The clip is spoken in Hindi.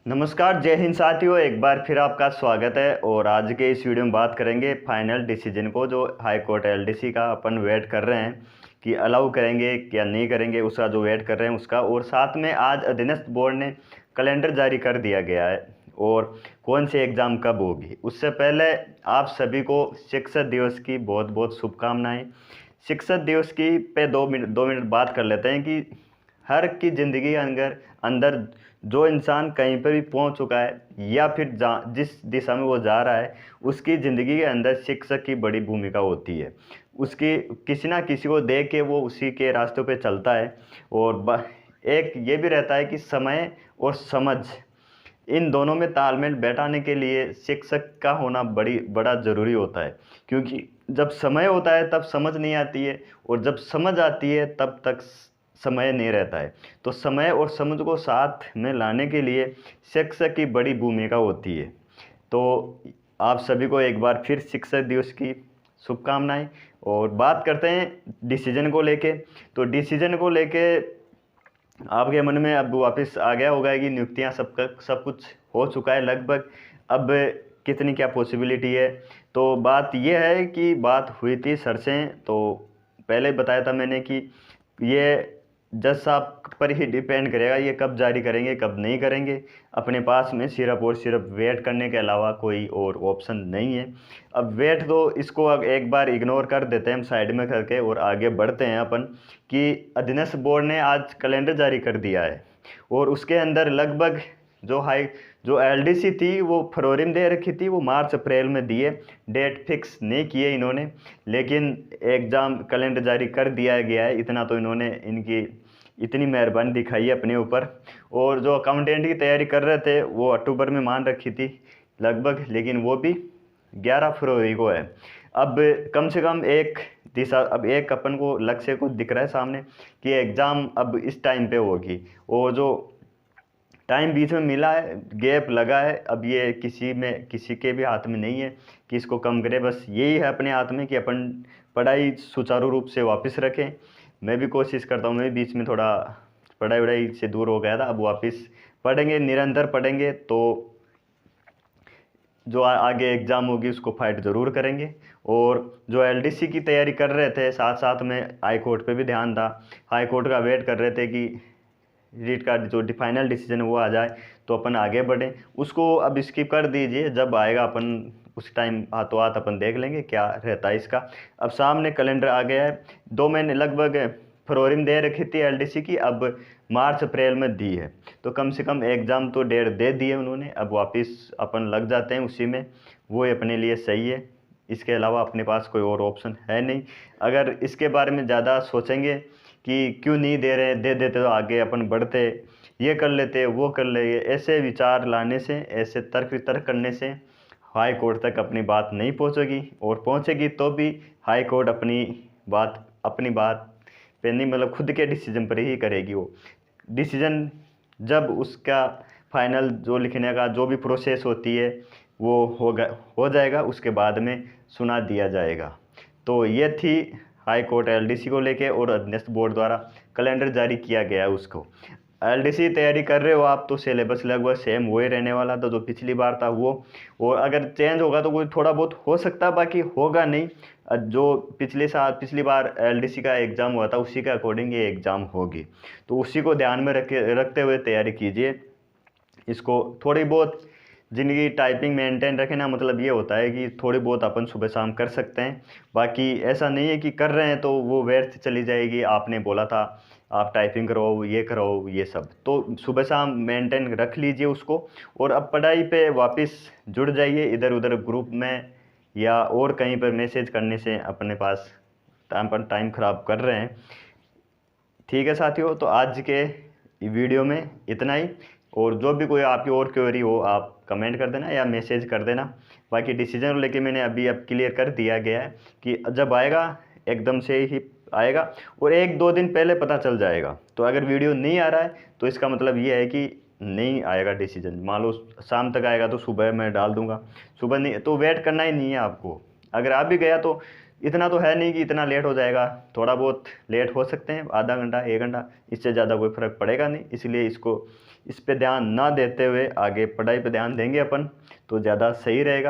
नमस्कार, जय हिंद साथियों। एक बार फिर आपका स्वागत है और आज के इस वीडियो में बात करेंगे फाइनल डिसीजन को, जो हाई कोर्ट एलडीसी का अपन वेट कर रहे हैं कि अलाउ करेंगे या नहीं करेंगे, उसका जो वेट कर रहे हैं उसका। और साथ में आज अधीनस्थ बोर्ड ने कैलेंडर जारी कर दिया गया है और कौन सी एग्ज़ाम कब होगी। उससे पहले आप सभी को शिक्षक दिवस की बहुत बहुत शुभकामनाएँ। शिक्षक दिवस की पे 2 मिनट बात कर लेते हैं कि हर की ज़िंदगी अंदर अंदर जो इंसान कहीं पर भी पहुंच चुका है या फिर जिस दिशा में वो जा रहा है, उसकी ज़िंदगी के अंदर शिक्षक की बड़ी भूमिका होती है। उसकी किसी ना किसी को देख के वो उसी के रास्तों पे चलता है। और एक ये भी रहता है कि समय और समझ, इन दोनों में तालमेल बैठाने के लिए शिक्षक का होना बड़ा ज़रूरी होता है। क्योंकि जब समय होता है तब समझ नहीं आती है, और जब समझ आती है तब तक समय नहीं रहता है। तो समय और समझ को साथ में लाने के लिए शिक्षक की बड़ी भूमिका होती है। तो आप सभी को एक बार फिर शिक्षक दिवस की शुभकामनाएं। और बात करते हैं डिसीजन को लेके। तो डिसीजन को लेके आपके मन में अब वापस आ गया होगा कि नियुक्तियां सब कुछ हो चुका है लगभग, अब कितनी क्या पॉसिबिलिटी है। तो बात यह है कि बात हुई थी सर से, तो पहले बताया था मैंने कि ये जज साहब पर ही डिपेंड करेगा, ये कब जारी करेंगे कब नहीं करेंगे। अपने पास में सिर्फ और सिर्फ वेट करने के अलावा कोई और ऑप्शन नहीं है। अब वेट तो इसको अब एक बार इग्नोर कर देते हैं हम साइड में करके, और आगे बढ़ते हैं अपन कि अधीनस्थ बोर्ड ने आज कैलेंडर जारी कर दिया है। और उसके अंदर लगभग जो एलडीसी थी वो फरवरी में दे रखी थी, वो मार्च अप्रैल में दिए। डेट फिक्स नहीं किए इन्होंने, लेकिन एग्ज़ाम कैलेंडर जारी कर दिया गया है। इतना तो इन्होंने इनकी इतनी मेहरबानी दिखाई है अपने ऊपर। और जो अकाउंटेंट की तैयारी कर रहे थे वो अक्टूबर में मान रखी थी लगभग, लेकिन वो भी 11 फरवरी को है। अब कम से कम एक दिशा, अब एक अपन को लक्ष्य को दिख रहा है सामने कि एग्ज़ाम अब इस टाइम पे होगी। और जो टाइम बीच में मिला है, गैप लगा है, अब ये किसी के भी हाथ में नहीं है कि इसको कम करे। बस यही है अपने हाथ में कि अपन पढ़ाई सुचारू रूप से वापस रखें। मैं भी कोशिश करता हूँ, मैं भी बीच में थोड़ा पढ़ाई वढ़ाई से दूर हो गया था, अब वापस पढ़ेंगे, निरंतर पढ़ेंगे तो जो आगे एग्ज़ाम होगी उसको फाइट ज़रूर करेंगे। और जो एलडीसी की तैयारी कर रहे थे साथ साथ में हाई कोर्ट पे भी ध्यान था। हाई कोर्ट का वेट कर रहे थे कि रीट का जो फाइनल डिसीजन वो आ जाए तो अपन आगे बढ़ें। उसको अब स्किप कर दीजिए, जब आएगा अपन उस टाइम हाथों हाथ अपन देख लेंगे क्या रहता है इसका। अब सामने कैलेंडर आ गया है। 2 महीने लगभग फरवरी में दे रखी थी एलडीसी की, अब मार्च अप्रैल में दी है। तो कम से कम एग्ज़ाम तो डेढ़ दे दिए उन्होंने, अब वापस अपन लग जाते हैं उसी में, वो अपने लिए सही है। इसके अलावा अपने पास कोई और ऑप्शन है नहीं। अगर इसके बारे में ज़्यादा सोचेंगे कि क्यों नहीं दे रहे, दे देते तो आगे अपन बढ़ते, ये कर लेते वो कर ले, ऐसे विचार लाने से, ऐसे तर्क वितर्क करने से हाई कोर्ट तक अपनी बात नहीं पहुंचेगी। और पहुंचेगी तो भी हाई कोर्ट अपनी बात पे नहीं, मतलब खुद के डिसीजन पर ही करेगी। वो डिसीजन जब उसका फाइनल जो लिखने का जो भी प्रोसेस होती है वो हो जाएगा, उसके बाद में सुना दिया जाएगा। तो ये थी हाई कोर्ट एलडीसी को लेके, और अधीनस्थ बोर्ड द्वारा कैलेंडर जारी किया गया है उसको। एलडीसी तैयारी कर रहे हो आप तो सिलेबस लगभग सेम वही रहने वाला था जो पिछली बार था वो। और अगर चेंज होगा तो कोई थोड़ा बहुत हो सकता है, बाकी होगा नहीं। जो पिछली बार एलडीसी का एग्ज़ाम हुआ था उसी के अकॉर्डिंग ये एग्ज़ाम होगी। तो उसी को ध्यान में रखते हुए तैयारी कीजिए। इसको थोड़ी बहुत ज़िंदगी टाइपिंग मेंटेन रखें ना, मतलब ये होता है कि थोड़ी बहुत अपन सुबह शाम कर सकते हैं। बाकी ऐसा नहीं है कि कर रहे हैं तो वो व्यर्थ चली जाएगी। आपने बोला था आप टाइपिंग करो, ये करो, ये सब तो सुबह शाम मेंटेन रख लीजिए उसको। और अब पढ़ाई पे वापस जुड़ जाइए। इधर उधर ग्रुप में या और कहीं पर मैसेज करने से अपने पास टाइम ख़राब कर रहे हैं। ठीक है साथियों, तो आज के वीडियो में इतना ही। और जो भी कोई आपकी और क्वेरी हो आप कमेंट कर देना या मैसेज कर देना। बाकी डिसीजन को लेके मैंने अभी अब क्लियर कर दिया गया है कि जब आएगा एकदम से ही आएगा, और 1-2 दिन पहले पता चल जाएगा। तो अगर वीडियो नहीं आ रहा है तो इसका मतलब ये है कि नहीं आएगा डिसीजन। मान लो शाम तक आएगा तो सुबह मैं डाल दूंगा, सुबह नहीं तो वेट करना ही नहीं है आपको। अगर आ भी गया तो इतना तो है नहीं कि इतना लेट हो जाएगा, थोड़ा बहुत लेट हो सकते हैं, आधा घंटा 1 घंटा, इससे ज़्यादा कोई फ़र्क पड़ेगा नहीं। इसलिए इस पे ध्यान ना देते हुए आगे पढ़ाई पे ध्यान देंगे अपन तो ज़्यादा सही रहेगा।